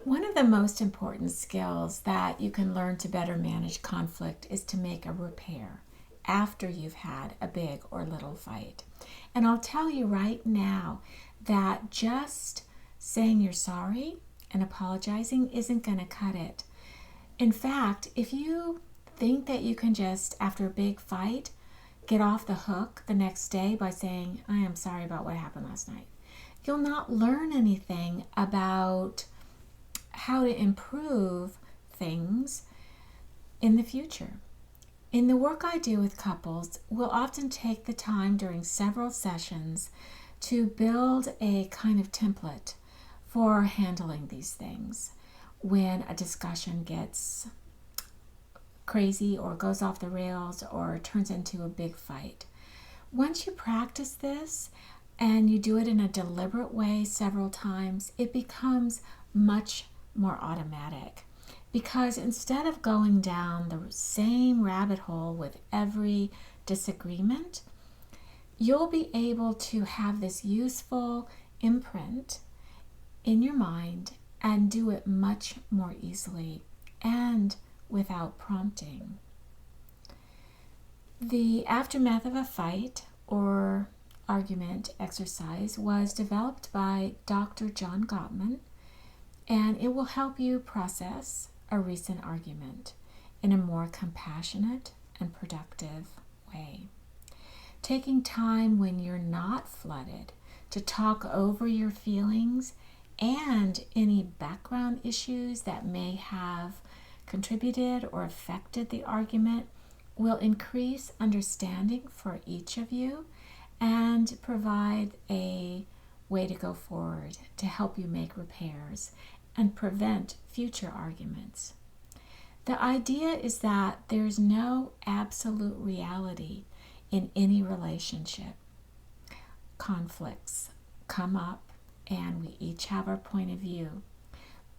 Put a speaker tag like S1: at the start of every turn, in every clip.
S1: One of the most important skills that you can learn to better manage conflict is to make a repair after you've had a big or little fight. And I'll tell you right now that just saying you're sorry and apologizing isn't going to cut it. In fact, if you think that you can just, after a big fight, get off the hook the next day by saying, I am sorry about what happened last night, you'll not learn anything about how to improve things in the future. In the work I do with couples, we'll often take the time during several sessions to build a kind of template for handling these things when a discussion gets crazy or goes off the rails or turns into a big fight. Once you practice this and you do it in a deliberate way several times, it becomes much more automatic, because instead of going down the same rabbit hole with every disagreement, you'll be able to have this useful imprint in your mind and do it much more easily and without prompting. The aftermath of a fight or argument exercise was developed by Dr. John Gottman, and it will help you process a recent argument in a more compassionate and productive way. Taking time when you're not flooded to talk over your feelings and any background issues that may have contributed or affected the argument will increase understanding for each of you and provide a way to go forward to help you make repairs and prevent future arguments. The idea is that there's no absolute reality in any relationship. Conflicts come up and we each have our point of view.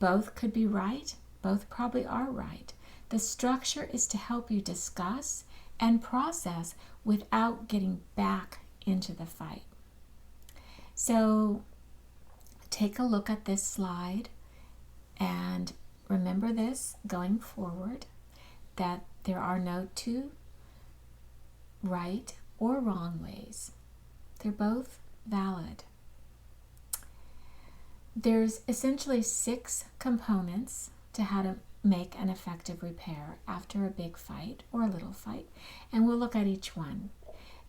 S1: Both could be right, both probably are right. The structure is to help you discuss and process without getting back into the fight. So take a look at this slide and remember this going forward, that there are no two right or wrong ways. They're both valid. There's essentially 6 components to how to make an effective repair after a big fight or a little fight, and we'll look at each one.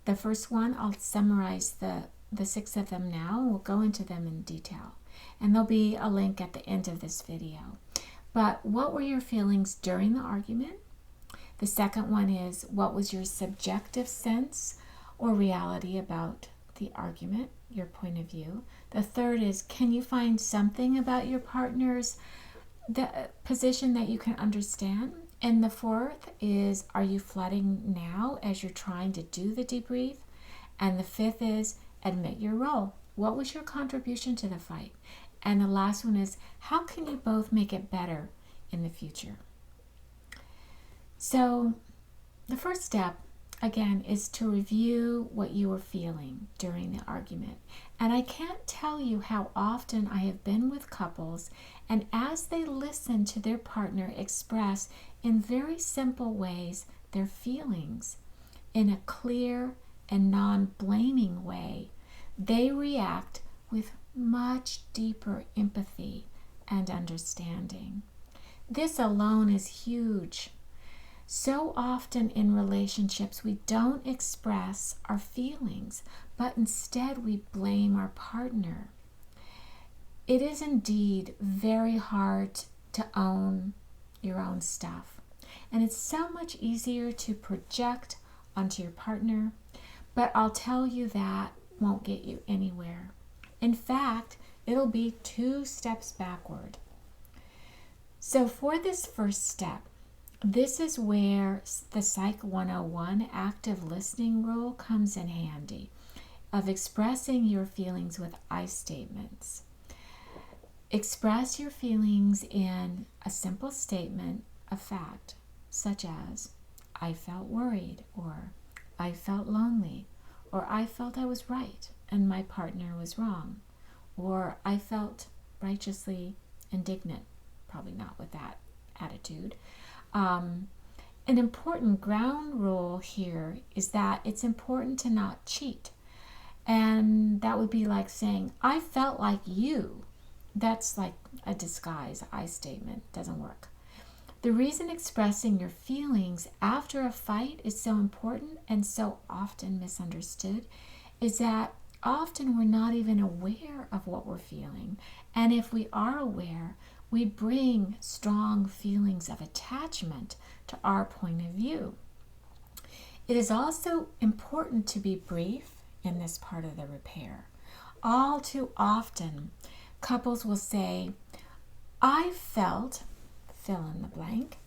S1: The first one, I'll summarize the 6 of them now, and we'll go into them in detail. And there'll be a link at the end of this video. But what were your feelings during the argument? The second one is, what was your subjective sense or reality about the argument, your point of view? The third is, can you find something about your partner's position that you can understand? And the fourth is, are you flooding now as you're trying to do the debrief? And the fifth is, admit your role. What was your contribution to the fight? And the last one is, how can you both make it better in the future? So the first step, again, is to review what you were feeling during the argument. And I can't tell you how often I have been with couples, and as they listen to their partner express in very simple ways their feelings in a clear and non-blaming way, they react with much deeper empathy and understanding. This alone is huge. So often in relationships, we don't express our feelings, but instead we blame our partner. It is indeed very hard to own your own stuff, and it's so much easier to project onto your partner, but I'll tell you that won't get you anywhere. In fact, it'll be 2 steps backward. So for this first step, this is where the Psych 101 active listening rule comes in handy, of expressing your feelings with I statements. Express your feelings in a simple statement of fact, such as, I felt worried, or I felt lonely, or I felt I was right and my partner was wrong, or I felt righteously indignant. probably not with that attitude. An important ground rule here is that it's important to not cheat. And that would be like saying, I felt like you. That's like a disguise, I statement. Doesn't work. The reason expressing your feelings after a fight is so important and so often misunderstood is that often we're not even aware of what we're feeling. And if we are aware, we bring strong feelings of attachment to our point of view. It is also important to be brief in this part of the repair. All too often, couples will say, I felt, fill in the blank,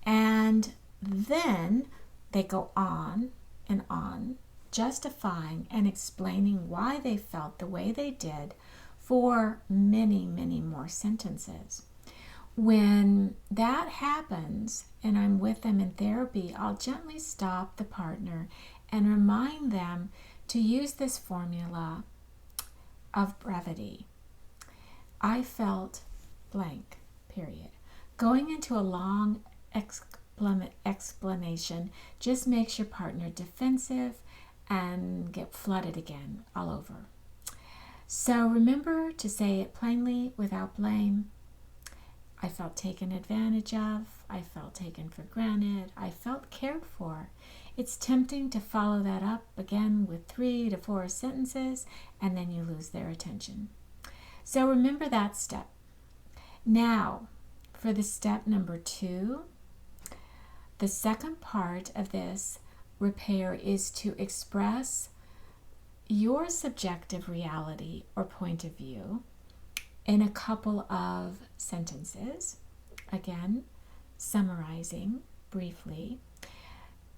S1: and then they go on and on, justifying and explaining why they felt the way they did for many, many more sentences. When that happens and I'm with them in therapy, I'll gently stop the partner and remind them to use this formula of brevity. I felt blank, period. Going into a long explanation just makes your partner defensive and get flooded again all over. So remember to say it plainly without blame. I felt taken advantage of. I felt taken for granted. I felt cared for. It's tempting to follow that up again with 3 to 4 sentences, and then you lose their attention. So remember that step. Now, for the step number 2, the second part of this repair is to express your subjective reality or point of view in a couple of sentences. Again, summarizing briefly.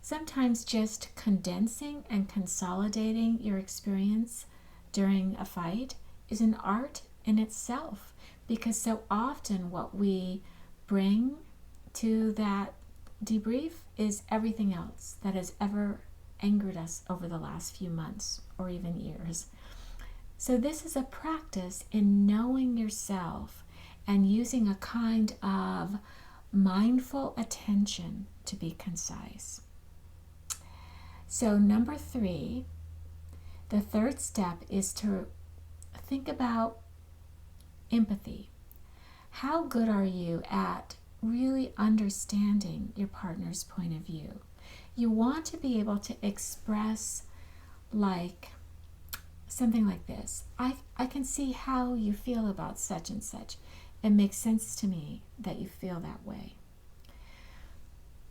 S1: Sometimes just condensing and consolidating your experience during a fight is an art in itself, because so often what we bring to that debrief is everything else that has ever angered us over the last few months or even years. So this is a practice in knowing yourself and using a kind of mindful attention to be concise. So number 3, the third step is to think about empathy. How good are you at really understanding your partner's point of view? You want to be able to express like something like this. I can see how you feel about such and such. It makes sense to me that you feel that way.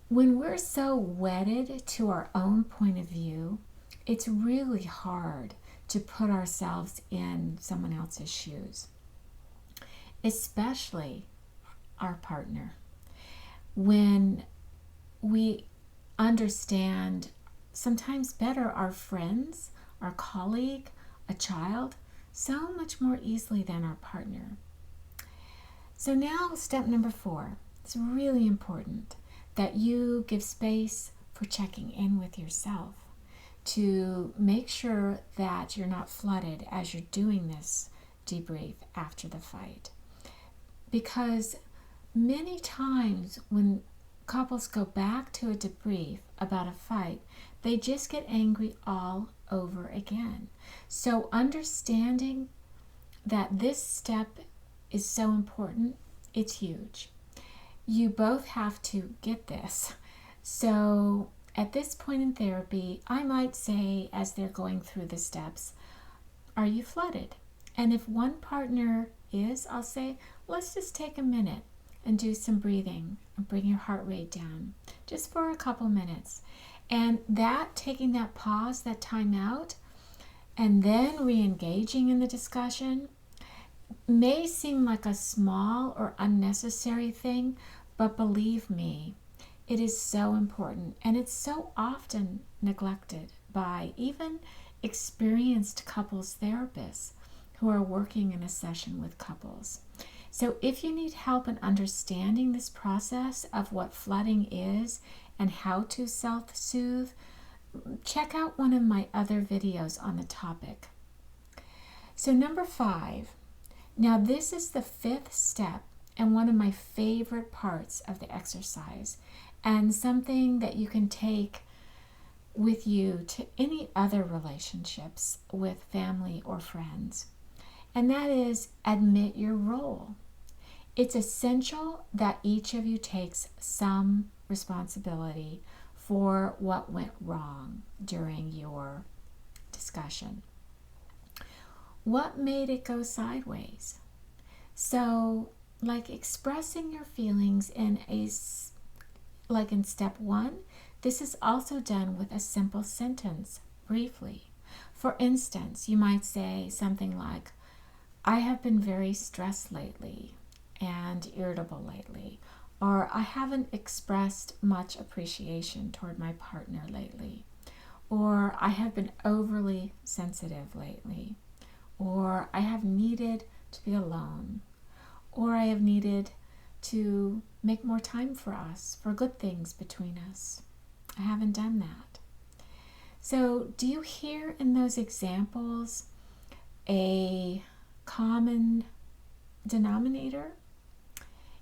S1: When we're so wedded to our own point of view, it's really hard to put ourselves in someone else's shoes, especially our partner. When we understand sometimes better our friends, our colleague, a child, so much more easily than our partner. So now step number 4, it's really important that you give space for checking in with yourself to make sure that you're not flooded as you're doing this debrief after the fight. Because many times when couples go back to a debrief about a fight, they just get angry all over again. So understanding that this step is so important, it's huge. You both have to get this. So at this point in therapy, I might say, as they're going through the steps, are you flooded? And if one partner is, I'll say, let's just take a minute and do some breathing and bring your heart rate down just for a couple minutes. And that, taking that pause, that time out, and then re-engaging in the discussion may seem like a small or unnecessary thing, but believe me, it is so important, and it's so often neglected by even experienced couples therapists who are working in a session with couples. So if you need help in understanding this process of what flooding is and how to self-soothe, check out one of my other videos on the topic. So number 5, now this is the 5th step, and one of my favorite parts of the exercise, and something that you can take with you to any other relationships with family or friends. And that is admit your role. It's essential that each of you takes some responsibility for what went wrong during your discussion. What made it go sideways? So, like expressing your feelings in step 1, this is also done with a simple sentence, briefly. For instance, you might say something like, I have been very stressed lately and irritable lately, or I haven't expressed much appreciation toward my partner lately, or I have been overly sensitive lately, or I have needed to be alone, or I have needed to make more time for us, for good things between us. I haven't done that. So, do you hear in those examples a common denominator?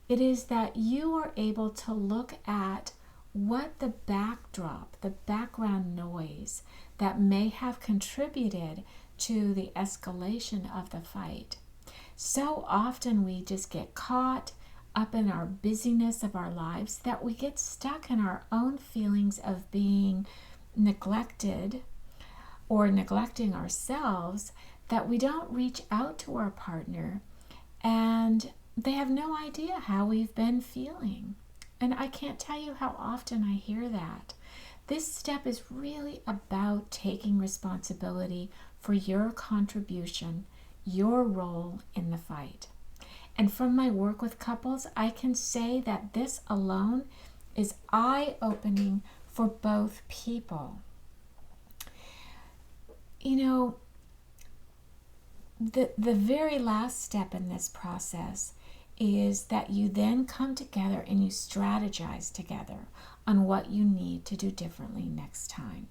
S1: It is that you are able to look at what the backdrop, the background noise that may have contributed to the escalation of the fight. So often we just get caught up in our busyness of our lives that we get stuck in our own feelings of being neglected or neglecting ourselves, that we don't reach out to our partner and they have no idea how we've been feeling. And I can't tell you how often I hear that. This step is really about taking responsibility for your contribution, your role in the fight. And from my work with couples, I can say that this alone is eye-opening for both people. You know, the very last step in this process is that you then come together and you strategize together on what you need to do differently next time.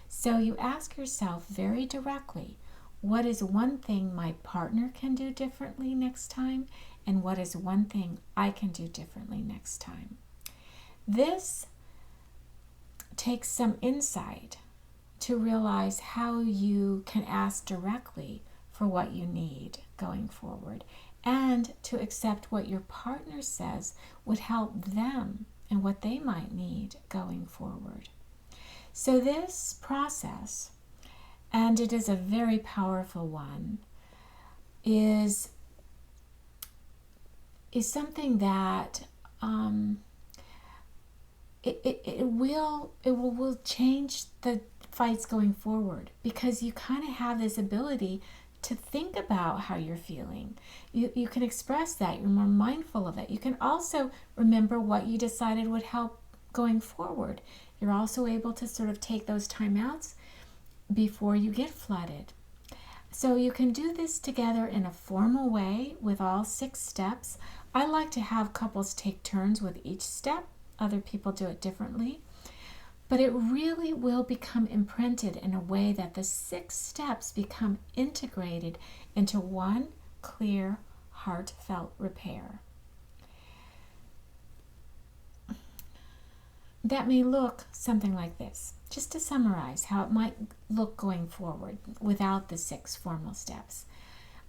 S1: So you ask yourself very directly, what is one thing my partner can do differently next time, and what is one thing I can do differently next time? This takes some insight to realize how you can ask directly for what you need going forward, and to accept what your partner says would help them and what they might need going forward. So this process, and it is a very powerful one, is something that it will change the fights going forward, because you kind of have this ability to think about how you're feeling. You can express that. You're more mindful of it. You can also remember what you decided would help going forward. You're also able to sort of take those timeouts before you get flooded. So you can do this together in a formal way with all 6 steps. I like to have couples take turns with each step. Other people do it differently. But it really will become imprinted in a way that the 6 steps become integrated into one clear, heartfelt repair. That may look something like this. Just to summarize how it might look going forward without the 6 formal steps.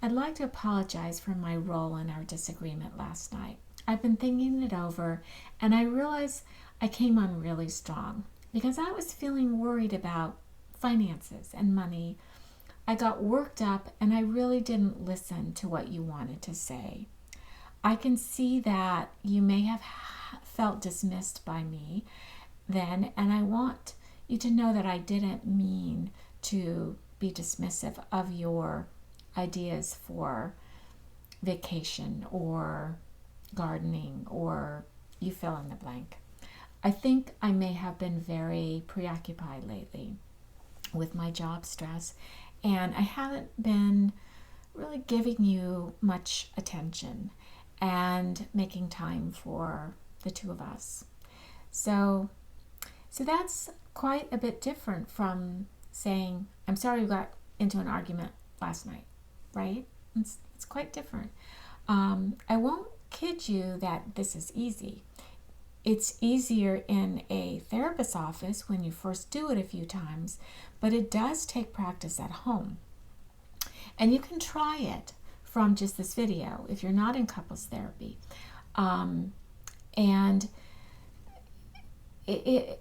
S1: I'd like to apologize for my role in our disagreement last night. I've been thinking it over, and I realized I came on really strong because I was feeling worried about finances and money. I got worked up and I really didn't listen to what you wanted to say. I can see that you may have felt dismissed by me then, and I want you to know that I didn't mean to be dismissive of your ideas for vacation or gardening or you fill in the blank. I think I may have been very preoccupied lately with my job stress, and I haven't been really giving you much attention and making time for the 2 of us. So that's quite a bit different from saying, I'm sorry you got into an argument last night, right? It's quite different. I won't kid you that this is easy. It's easier in a therapist's office when you first do it a few times, but it does take practice at home. And you can try it from just this video if you're not in couples therapy. And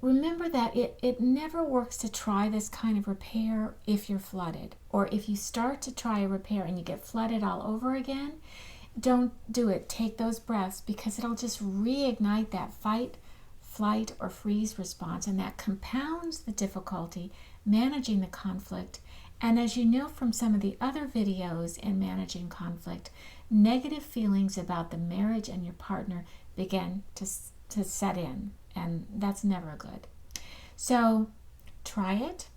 S1: remember that it never works to try this kind of repair if you're flooded, or if you start to try a repair and you get flooded all over again. Don't do it. Take those breaths, because it'll just reignite that fight, flight, or freeze response, and that compounds the difficulty managing the conflict. And as you know from some of the other videos in managing conflict, negative feelings about the marriage and your partner begin to set in, and that's never good. So try it,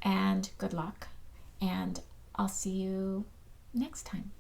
S1: and good luck, and I'll see you next time.